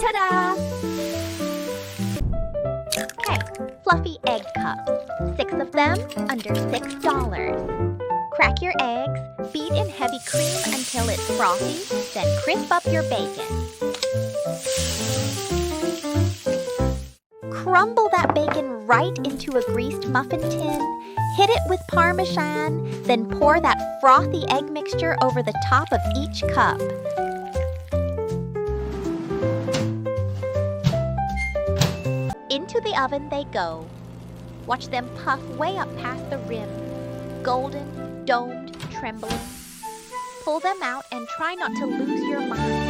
Ta-da! Okay, fluffy egg cups. 6 of them, under $6. Crack your eggs, beat in heavy cream until it's frothy, then crisp up your bacon. Crumble that bacon right into a greased muffin tin, hit it with Parmesan, then pour that frothy egg mixture over the top of each cup. Into the oven they go. Watch them puff way up past the rim, golden, domed, trembling. Pull them out and try not to lose your mind.